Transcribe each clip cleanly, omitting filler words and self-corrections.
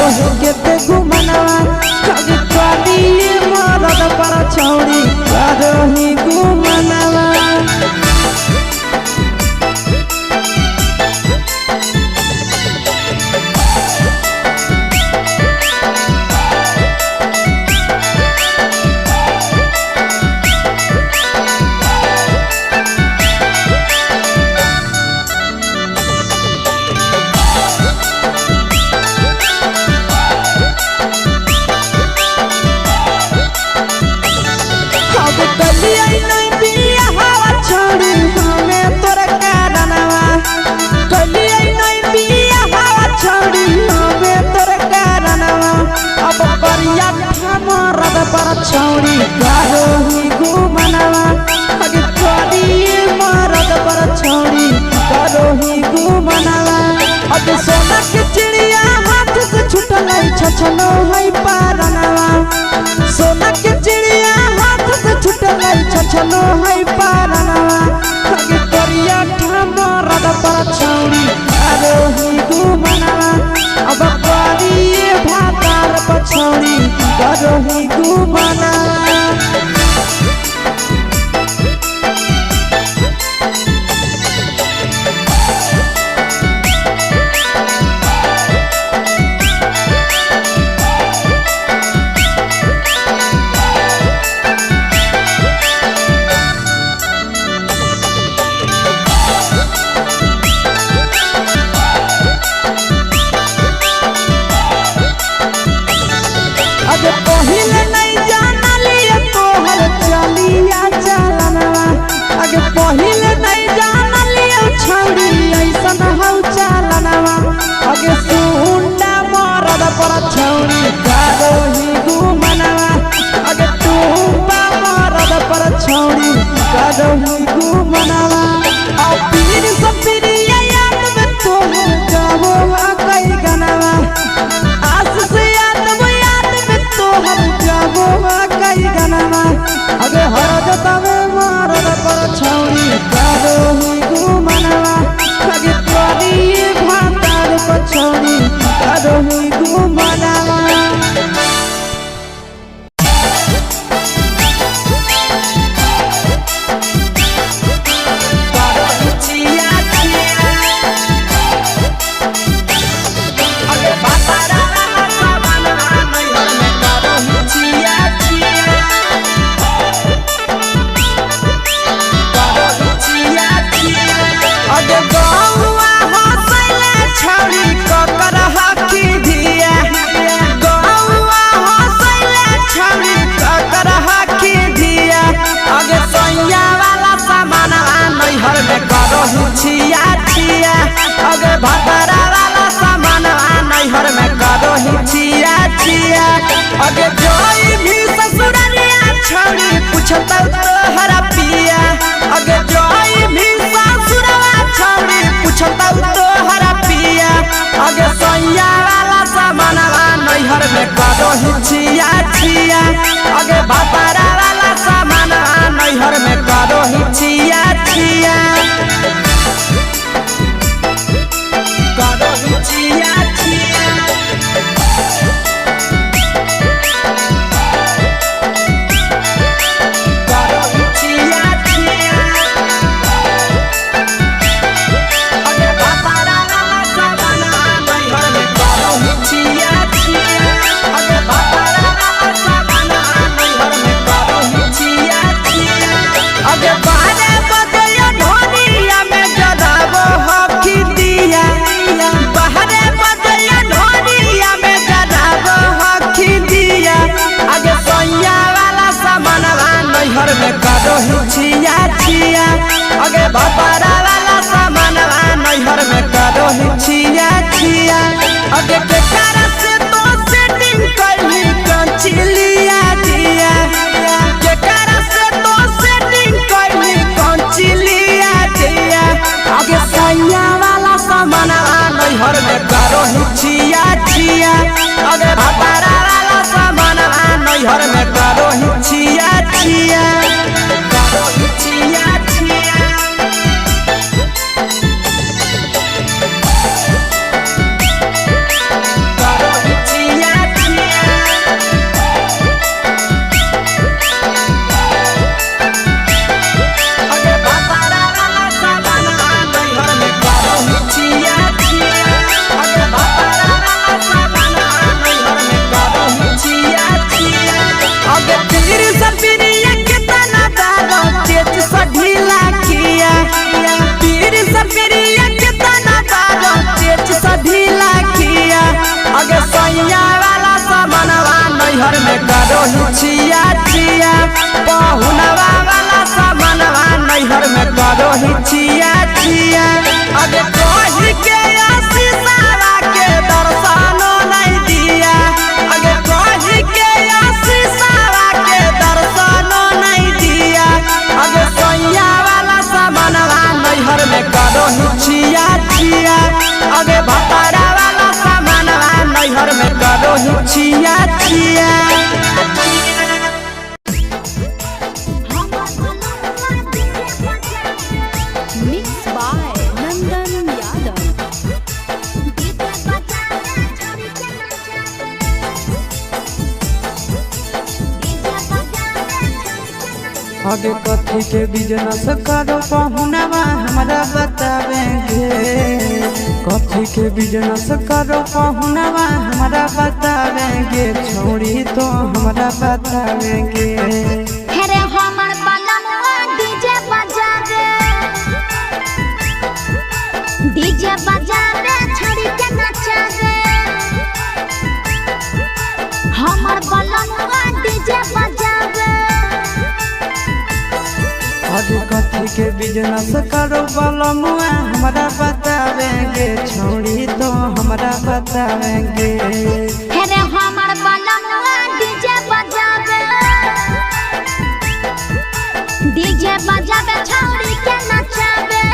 हो के घुमनवा कभी पानी मरद पर छौड़ी करो ही घुमनवा। छौड़ी करो ही घुमनवा अगे पानी मरद पर छौड़ी करो ही घुमनवा। अब सोना के चिड़िया हाथ से छूटल छछनो है पारनवा। सोना के चिड़िया हाथ से छूटल छछनो है पारनवा। अगे करिया मरद पर छौड़ी करो ही घुमनवा। अब पानी भातार पर छौड़ी करो ही घुमनवा। पहिले नहीं जानलिए तोहर चलिया चलनवा। अगे पहिले नहीं जानलिए छौड़ी ऐसन हौ चलनवा। अगे सुंडा मरद पर छौड़ी करो ही घुमनवा। अगे टूपा मरद पर छौड़ी करो ही घुमनवा। और पीर सब पीरिया याद में तोहर गावो कई गनवा। आस से कई गनवा। अगे हरद तवे मरद पर छौड़ी करो ही घुमनवा। अगे पानी भातार पर छौड़ी करो ही घुमनवा। छिया छिया अगे भतरा वाला सामान नैहर में करो ही छिया छिया। अगे जोई भी ससुररिया छौड़ी पूछता तोहरा पिया। अगे जोई भी ससुरवा छौड़ी पूछता तोहरा पिया। अगे सैया वाला सामान नैहर में करो ही छिया छिया। अगे भतरा वाला सामान नैहर में करो ही छिया छिया। छिया छिया अगे भतरा वाला सामान नैहर में करो ही छिया छिया। अगे के कारण से तो सेटिंग कइली कंचिलिया दिया। के कारण से तो सेटिंग कइली कंचिलिया दिया। अगे सैया वाला सामान नैहर में करो ही छिया छिया। अगे भतरा वाला सामान नैहर में करो ही छिया छिया। छिया छिया नैहर में करो हिचिया चिया पहुनवा वाला सामानवा नैहर में करो हिचिया चिया अगे कही के आशीषवा के दर्शनो नहीं दिया अगे कही के आशीषवा के दर्शनो नहीं दिया अगे सैया वाला सामानवा नैहर में करो हिचिया चिया अगे भतारा वाला सामानवा नैहर में करो हिचिया चिया आगे कथी के बिजनेस करो पहुनवा हमरा बतावेंगे कथी के बिजनेस करो पहुनवा हमरा बतावेंगे छोड़ी तो हमरा बतावेंगे हेरे हमर बलमवा डीजे बजा दे छोड़ी के नचा दे हमर बलमवा डीजे बजा दे आगे कथी के बिजनेस करो बलमुआ हमरा बतावेंगे छोड़ी तो हमरा बतावेंगे हेरे हमर बलमवा डीजे बजा दे छोड़ी के नचा दे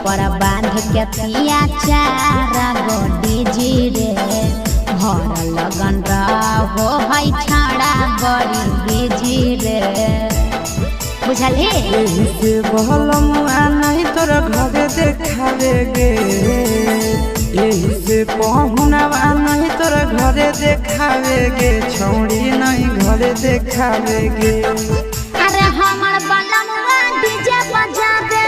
पर बांध के पिया चारा गोडी जी रे भर लगन रहो है छाड़ा बड़ी बीजी रे बुझली यही से बलमुआ नहीं तोर घरे देखावेगे यही से पहुनवा नहीं तोर घरे देखावेगे छोड़ी नहीं घरे देखावेगे अरे हमर बलमुआ डीजे बजा दे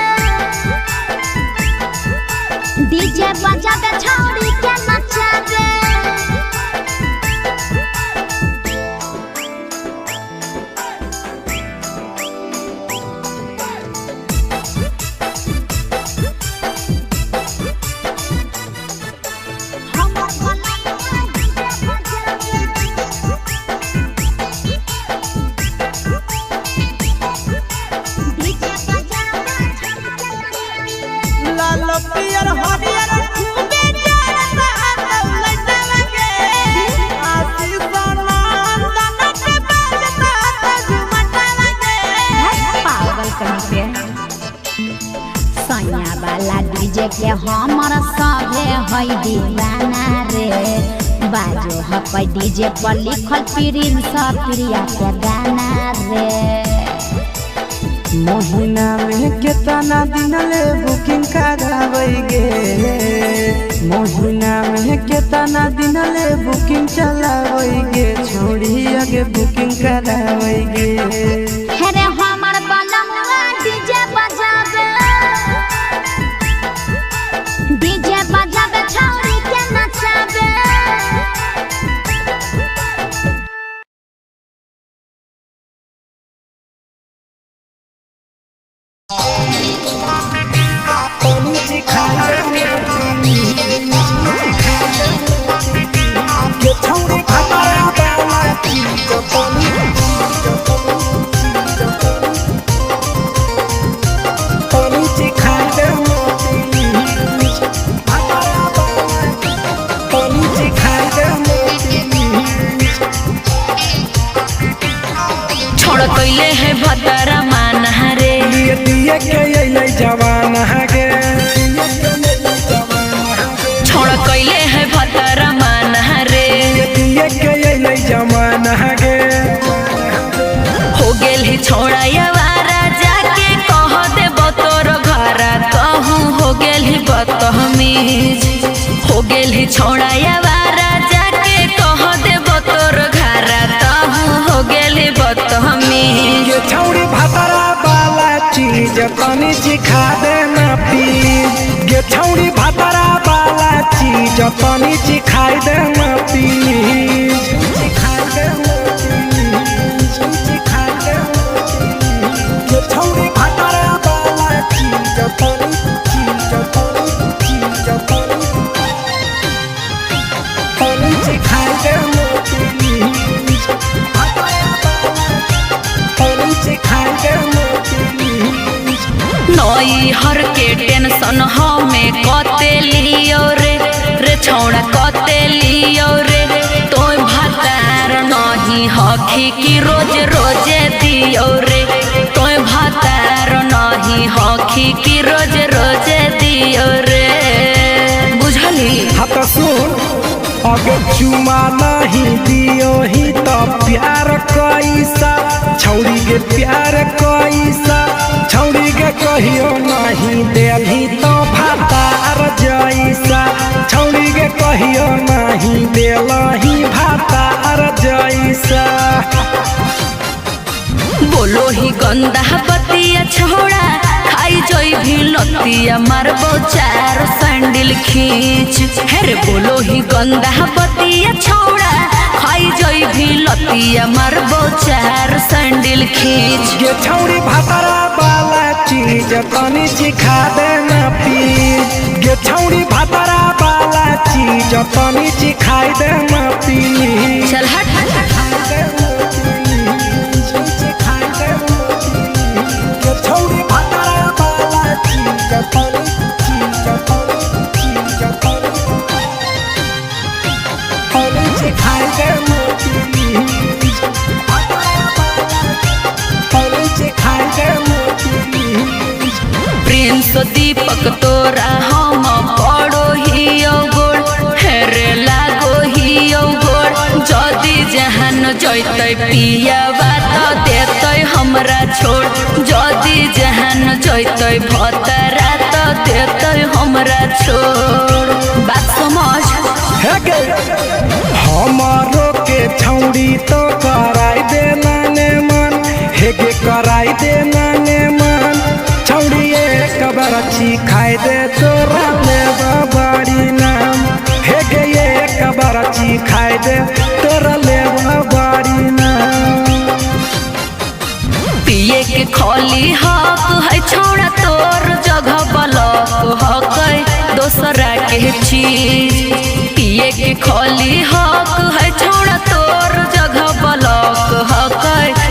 छोड़ी के नचा दे डीजे के हमर सभे है दीवाना रे बाजो हपै डीजे पर लिखल प्रिंस प्रिया के गाना रे महीना में कितना दिन ले बुकिंग करावेगे महीना में कितना दिन ले बुकिंग चलावेगे छोड़ी आगे बुकिंग करावेगे हेरे हमर बलमवा डीजे बजा दे छोड़ी के नचा दे छोड़ी हो गेल ही छोड़ाया वारा जाके कह देबो तोर घरा तहु हो गेल ही बदतमीज ये छौड़ी भातारा वाला चीज तनी चिखा देना प्लीज ये छौड़ी भातारा वाला चीज तनी चिखाई देना प्लीज चिखाई देना प्लीज चिखाई देना प्लीज ये छौड़ी भातारा वाला चीज तनी चिखाई देना प्लीज तनी चिखाई देना प्लीज नई हर के टेंशन हमें कते लियो रे छौड़ा कते लियो रे तोय भातार नहीं हखी की रोज रोजे दियो रे तोय भातार नहीं हखी की रोज रोजे दियो रे बुझली। हाँ तो सुन अगर चुमा नहीं दियो ही तो प्यार कैसा छौड़ी के प्यार कैसा छौड़ी के कहियो नहीं देली तो भातार जैसा छौड़ी के कहियो नहीं देलही भातार जैसा। बोलो ही गंदा बतिया छोड़ा खाई जोई भी लतिया मारबो चार सैंडल खींच हेरे बोलो ही गंदा बतिया छोड़ा खाई जोई भी लतिया मारबो चार सैंडल खींच ये छौड़ी भातारा वाला चीज तनी चिखा देना प्लीज ये छौड़ी भातारा वाला चीज तनी चिखाई देना प्लीज चल हट छौड़ी भातारा वाला चीज तनी चिखाई देना प्लीज तनी चिखाई देना प्लीज। प्रिंस दीपक तोरा हम पड़ो ही गोड़ हेरे लागो ही गोड़ जदी जहान जैतै पिया बात देतै हमरा छोड़ जदी जहान जैतै भतरा तो देतै हमरा छोड़ बात समझ हमारो के छौड़ी तो कराई देना ने मन हेगे कराई देना ने मन छौड़ी एक बरछी खाई दे तोरा ले बड़ी नाम हेगे एक बरछी खाई दे तोरा ले बड़ी नाम। पिए के खोली हक है छोड़ा तोर जगह बलक हक दोसरा के चीज पिए के खोली हक है छोड़ा तोर जगह बलक हक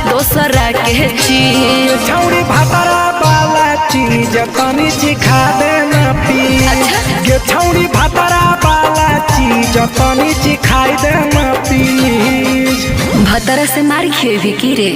दोसरा के चीज छौड़ी भातारा वाला चीज तनी चिखा देना प्लीज ये छौड़ी भातारा वाला चीज तनी चिखाई देना प्लीज। भतरा से मार खेवी की रे।